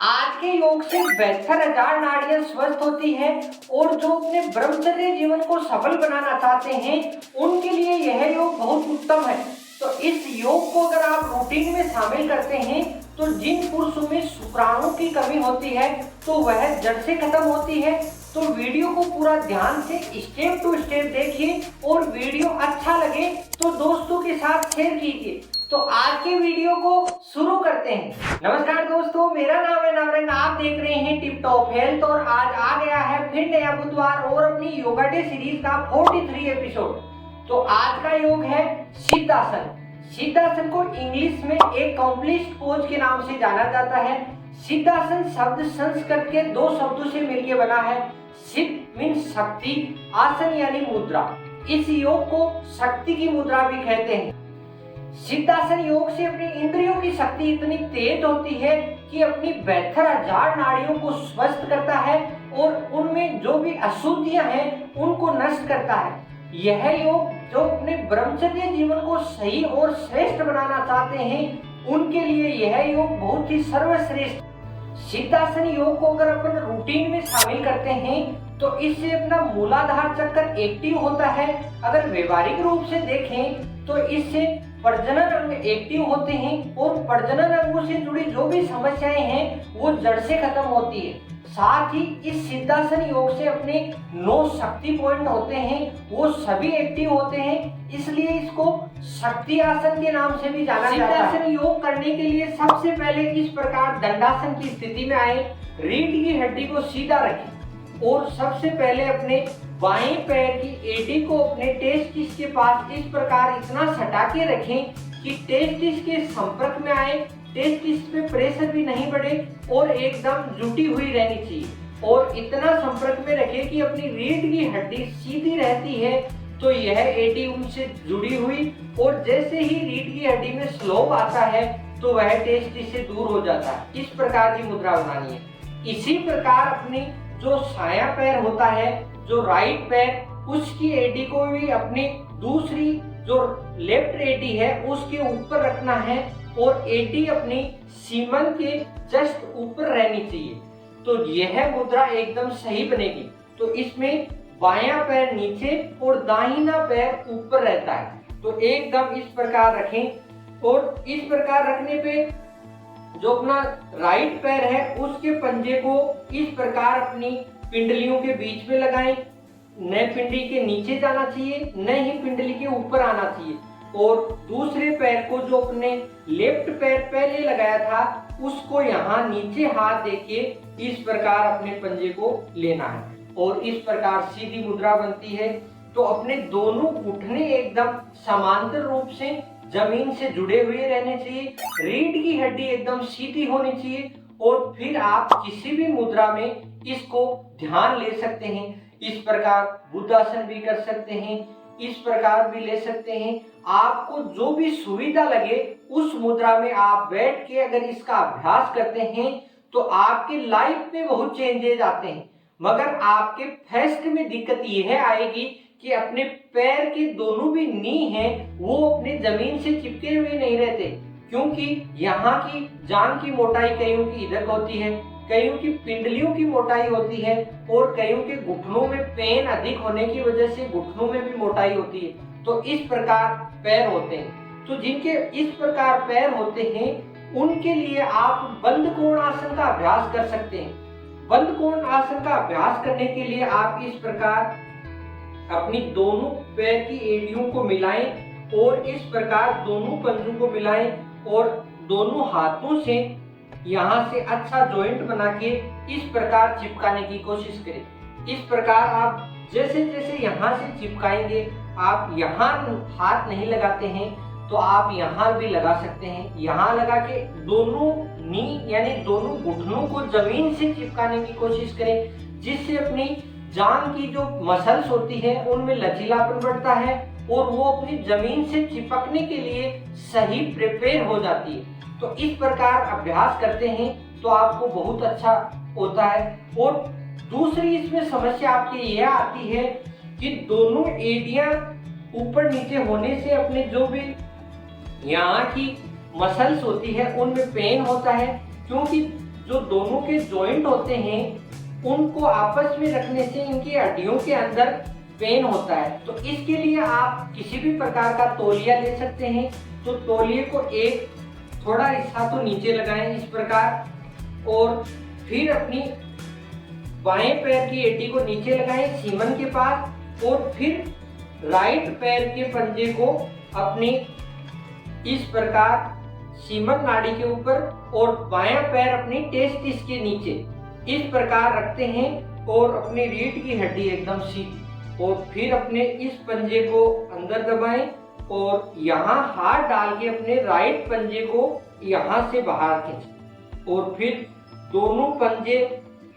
आज के योग से 72,000 नाड़ियां स्वस्थ होती हैं और जो अपने ब्रह्मचर्य जीवन को सफल बनाना चाहते हैं उनके लिए यह योग बहुत उत्तम है। तो इस योग को अगर आप रूटीन में शामिल करते हैं तो जिन पुरुषों में शुक्राणु की कमी होती है तो वह जड़ से खत्म होती है। तो वीडियो को पूरा ध्यान से स्टेप टू स्टेप देखिए और वीडियो अच्छा लगे तो दोस्तों के साथ शेयर कीजिए। तो आज के वीडियो को शुरू करते हैं। नमस्कार दोस्तों, मेरा नाम है नवरंग, आप देख रहे हैं टिप टॉप हेल्थ और आज आ गया है फिर नया बुधवार और अपनी योगा डे सीरीज का 43 एपिसोड। तो आज का योग है सिद्धासन। सिद्धासन को इंग्लिश में एक कॉम्प्लेक्स पोज के नाम से जाना जाता है। सिद्धासन शब्द संस्कृत के दो शब्दों से मिलकर बना है। सिद्ध मीन्स शक्ति, आसन यानी मुद्रा। इस योग को शक्ति की मुद्रा भी कहते हैं। सिद्धासन योग से अपनी इंद्रियों की शक्ति इतनी तेज होती है कि अपनी 72,000 नाड़ियों को स्वस्थ करता है और उनमें जो भी अशुद्धियां हैं उनको नष्ट करता है। यह योग जो अपने ब्रह्मचर्य जीवन को सही और श्रेष्ठ बनाना चाहते हैं उनके लिए यह योग बहुत ही सर्वश्रेष्ठ। सिद्धासन योग को अगर अपन रूटीन में शामिल करते हैं तो इससे अपना मूलाधार चक्र एक्टिव होता है। अगर व्यवहारिक रूप से देखें तो इससे प्रजनन अंग एक्टिव होते हैं और प्रजनन अंगों से जुड़ी जो भी समस्याएं हैं वो जड़ से खत्म होती है। साथ ही इस सिद्धासन योग से अपने 9 शक्ति पॉइंट होते हैं वो सभी एक्टिव होते हैं, इसलिए इसको शक्ति आसन के नाम से भी जाना जाता है। सिद्धासन योग करने के लिए सबसे पहले इस प्रकार दंडासन की स्थिति में आए, रीढ़ की हड्डी को सीधा रखें और सबसे पहले अपने बाएं पैर की एडी को अपने टेस्टिस के पास इस प्रकार इतना सटा के रखें कि टेस्टिस के संपर्क में आए, टेस्टिस पे प्रेशर भी नहीं बढ़े और एकदम जुटी हुई रहनी चाहिए और इतना संपर्क में रखें कि अपनी रीढ़ की हड्डी सीधी रहती है। तो यह एडी उनसे जुड़ी हुई और जैसे ही रीढ़ की हड्डी में स्लोप आता है तो वह टेस्टिस से दूर हो जाता है। इस प्रकार की मुद्रा बनानी है। इसी प्रकार अपनी जो साया पैर होता है, जो राइट पैर, उसकी एडी को भी अपनी दूसरी जो लेफ्ट एडी है उसके ऊपर रखना है और एडी अपनी सीमन के जस्ट ऊपर रहनी चाहिए। तो यह मुद्रा एकदम सही बनेगी। तो इसमें बायां पैर नीचे और दाहिना पैर ऊपर रहता है। तो एकदम इस प्रकार रखें और इस प्रकार रखने पे जो अपना राइट पैर है उसके पंजे को इस प्रकार अपनी पिंडलियों के बीच में लगाएं। न पिंडली के नीचे जाना चाहिए न ही पिंडली के ऊपर आना चाहिए और दूसरे पैर को जो अपने लेफ्ट पैर पहले लगाया था उसको यहाँ नीचे हाथ देके इस प्रकार अपने पंजे को लेना है और इस प्रकार सीधी मुद्रा बनती है। तो अपने दोनों घुटने एकदम समांतर रूप से जमीन से जुड़े हुए रहने चाहिए, रीढ़ की हड्डी एकदम सीधी होनी चाहिए और फिर आप किसी भी मुद्रा में इसको ध्यान ले सकते हैं। इस प्रकार बुद्धासन भी कर सकते हैं, इस प्रकार भी ले सकते हैं। आपको जो भी सुविधा लगे उस मुद्रा में आप बैठ के अगर इसका अभ्यास करते हैं तो आपके लाइफ में बहुत चेंजेस आते हैं। मगर आपके फर्स्ट में दिक्कत यह आएगी कि अपने पैर के दोनों भी नी हैं वो अपने जमीन से चिपके हुए नहीं रहते, क्योंकि यहाँ की जांघ की मोटाई कईयों की इधर होती है, कईयों की पिंडलियों की मोटाई होती है और कईयों के घुटनों में पेन अधिक होने की वजह से घुटनों में भी मोटाई होती है। तो इस प्रकार पैर होते हैं। तो जिनके इस प्रकार पैर होते हैं उनके लिए आप बंद कोण आसन का अभ्यास कर सकते हैं। बंद कोण आसन का अभ्यास करने के लिए आप इस प्रकार अपनी दोनों पैर की एड़ियों को मिलाएं और इस प्रकार दोनों पंजों को मिलाएं और दोनों हाथों से यहाँ से अच्छा जॉइंट बना के इस प्रकार चिपकाने की कोशिश करें। इस प्रकार आप जैसे जैसे यहाँ से चिपकाएंगे, आप यहाँ हाथ नहीं लगाते हैं तो आप यहाँ भी लगा सकते हैं। यहाँ लगा के दोनों नी यानी दोनों घुटनों को जमीन से चिपकाने की कोशिश करें, जिससे अपनी जांघ की जो मसल्स होती है उनमें लचीलापन बढ़ता है और वो अपनी जमीन से चिपकने के लिए सही प्रिपेयर हो जाती है। तो इस प्रकार अभ्यास करते हैं तो आपको बहुत अच्छा होता है। और दूसरी इसमें समस्या आपकी यह आती है कि दोनों एड़ियां ऊपर नीचे होने से अपने जो भी यहाँ की मसल्स होती है उनमें पेन होता है, क्योंकि जो दोनों के जॉइंट होते हैं उनको आपस में रखने से इनकी हड्डियों के अंदर पेन होता है। तो इसके लिए आप किसी भी प्रकार का तौलिया ले सकते हैं। तो तौलिए को एक थोड़ा हिस्सा तो नीचे लगाएं इस प्रकार, और फिर अपनी बाएं पैर की एड़ी को नीचे लगाएं सीमन के पास, और फिर राइट पैर के पंजे को अपनी इस प्रकार सीमन नाड़ी के ऊपर और बायां पैर अपनी टेस्टिस के नीचे इस प्रकार रखते हैं, और अपनी रीढ़ की हड्डी एकदम सीधी, और फिर अपने इस पंजे को अंदर दबाएं और यहाँ हाथ डाल के अपने राइट पंजे को यहाँ से बाहर खींचें, और फिर दोनों पंजे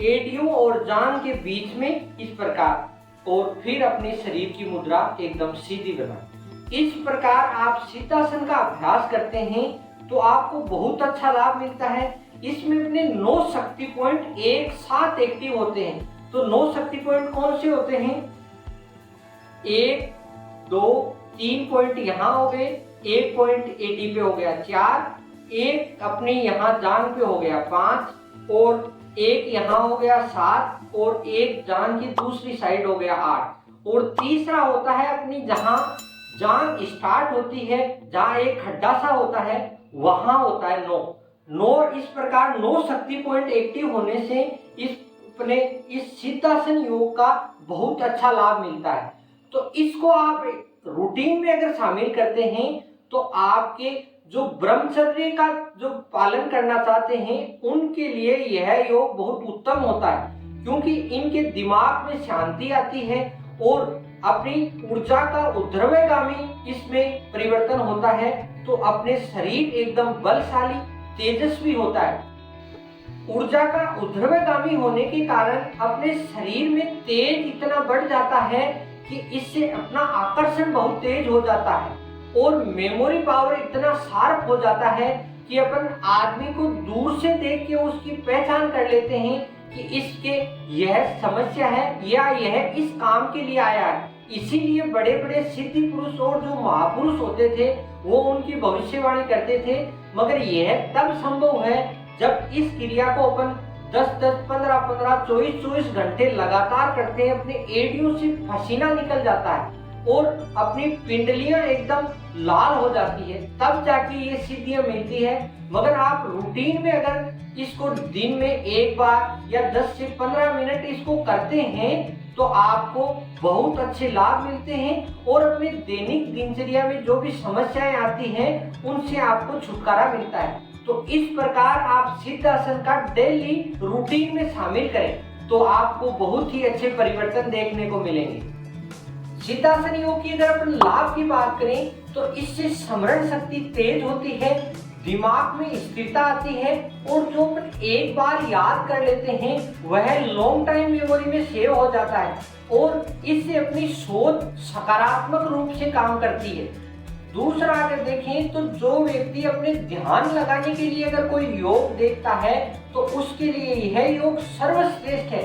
एड़ियों और जांघ के बीच में इस प्रकार, और फिर अपने शरीर की मुद्रा एकदम सीधी बनाएं। इस प्रकार आप सिद्धासन का अभ्यास करते हैं तो आपको बहुत अच्छा लाभ मिलता है। इसमें अपने 9 शक्ति पॉइंट एक साथ एक्टिव होते हैं। तो 9 शक्ति पॉइंट कौन से होते हैं? 1 2 3 पॉइंट यहाँ हो गए, 1 पॉइंट एडी पे हो गया 4, एक अपने यहाँ जांघ पे हो गया 5, और एक यहाँ हो गया 7, और एक जांघ की दूसरी साइड हो गया 8, और तीसरा होता है अपनी जहाँ जांघ स्टार्ट होती है, जहाँ एक खड्डा सा होता है वहां होता है 9। इस प्रकार 9 शक्ति पॉइंट एक्टिव होने से इस सिद्धासन योग का बहुत अच्छा लाभ मिलता है। तो इसको आप रूटीन में अगर शामिल करते हैं तो आपके जो ब्रह्मचर्य का जो पालन करना चाहते हैं उनके लिए यह योग बहुत उत्तम होता है, क्योंकि इनके दिमाग में शांति आती है और अपनी ऊर्जा का ऊर्ध्वगामी इसमें परिवर्तन होता है। तो अपने शरीर एकदम बलशाली तेजस्वी होता है। ऊर्जा का ऊर्ध्वगामी होने के कारण अपने शरीर में तेज इतना बढ़ जाता है कि इससे अपना आकर्षण बहुत तेज हो जाता है, और मेमोरी पावर इतना शार्प हो जाता है कि अपन आदमी को दूर से देख के उसकी पहचान कर लेते हैं कि इसके यह समस्या है या यह इस काम के लिए आया है। इसीलिए बड़े बड़े सिद्धि पुरुष और जो महापुरुष होते थे वो उनकी भविष्यवाणी करते थे, मगर यह तब संभव है जब इस क्रिया को अपन 10-10, 15-15, 24-24 घंटे लगातार करते हैं। अपने एड़ियों से पसीना निकल जाता है और अपनी पिंडलियां एकदम लाल हो जाती है, तब जाके ये सिद्धियां मिलती है। मगर आप रूटीन में अगर इसको दिन में एक बार या 10 से 15 मिनट इसको करते हैं तो आपको बहुत अच्छे लाभ मिलते हैं, और अपने दैनिक दिनचर्या में जो भी समस्याएं आती हैं उनसे आपको छुटकारा मिलता है। तो इस प्रकार आप सिद्धासन का डेली रूटीन में शामिल करें तो आपको बहुत ही अच्छे परिवर्तन देखने को मिलेंगे। सिद्धासन योग की अगर अपन लाभ की बात करें तो इससे स्मरण शक्ति तेज होती है, दिमाग में स्थिरता आती है, और जो अपन एक बार याद कर लेते हैं वह लॉन्ग टाइम मेमोरी में सेव हो जाता है, और इससे अपनी सोच सकारात्मक रूप से काम करती है। दूसरा अगर देखें तो जो व्यक्ति अपने ध्यान लगाने के लिए अगर कोई योग देखता है तो उसके लिए यह योग सर्वश्रेष्ठ है।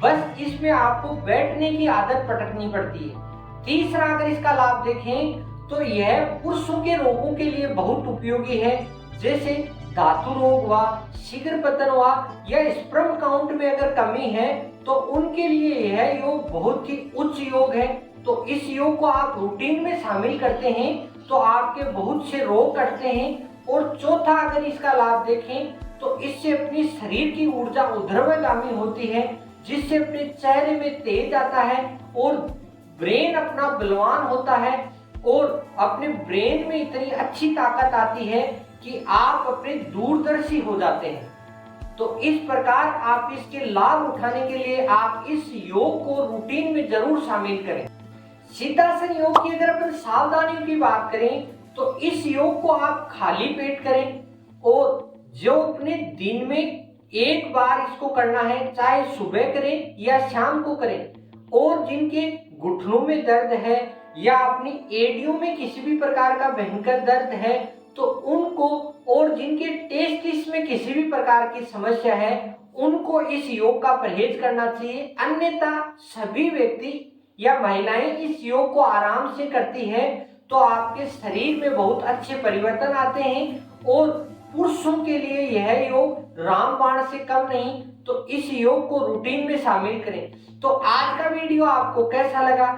बस इसमें आपको बैठने की आदत पटकनी पड़ती है। तीसरा अगर इसका लाभ देखें तो यह पुरुषों के रोगों के लिए बहुत उपयोगी है, जैसे धातु रोग हुआ, शीघ्र पतन हुआ, या स्पर्म काउंट में अगर कमी है तो उनके लिए यह योग बहुत ही उच्च योग है। तो इस योग को आप रूटीन में शामिल करते हैं तो आपके बहुत से रोग कटते हैं। और चौथा अगर इसका लाभ देखें तो इससे अपनी शरीर की ऊर्जा ऊर्ध्वगामी होती है, जिससे अपने चेहरे में तेज आता है और ब्रेन अपना बलवान होता है, और अपने ब्रेन में इतनी अच्छी ताकत आती है कि आप अपने दूरदर्शी हो जाते हैं। तो इस प्रकार आप इसके लाभ उठाने के लिए आप इस योग को रूटीन में जरूर शामिल करें। सिद्धासन योग की अगर अपन सावधानियों की बात करें तो इस योग को आप खाली पेट करें, और जो अपने दिन में एक बार इसको करना है, चाहे सुबह करें या शाम को करें। और जिनके घुटनों में दर्द है या अपनी एड़ियों में किसी भी प्रकार का भयंकर दर्द है तो उनको, और जिनके टेस्टिस में किसी भी प्रकार की समस्या है उनको इस योग का परहेज करना चाहिए। अन्यथा सभी व्यक्ति या महिलाएं इस योग को आराम से करती है तो आपके शरीर में बहुत अच्छे परिवर्तन आते हैं, और पुरुषों के लिए यह योग रामबाण से कम नहीं, तो इस योग को रूटीन में शामिल करें। तो आज का वीडियो आपको कैसा लगा?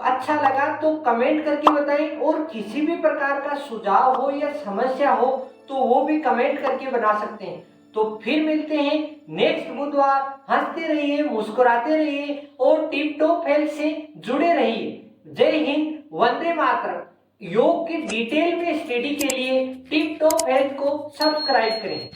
अच्छा लगा तो कमेंट करके बताएं, और किसी भी प्रकार का सुझाव हो या समस्या हो तो वो भी कमेंट करके बना सकते हैं। तो फिर मिलते हैं नेक्स्ट बुधवार। हंसते रहिए, मुस्कुराते रहिए और टिप टॉप हेल्थ से जुड़े रहिए। जय हिंद, वंदे मातरम। योग की डिटेल में स्टडी के लिए टिप टॉप हेल्थ को सब्सक्राइब करें।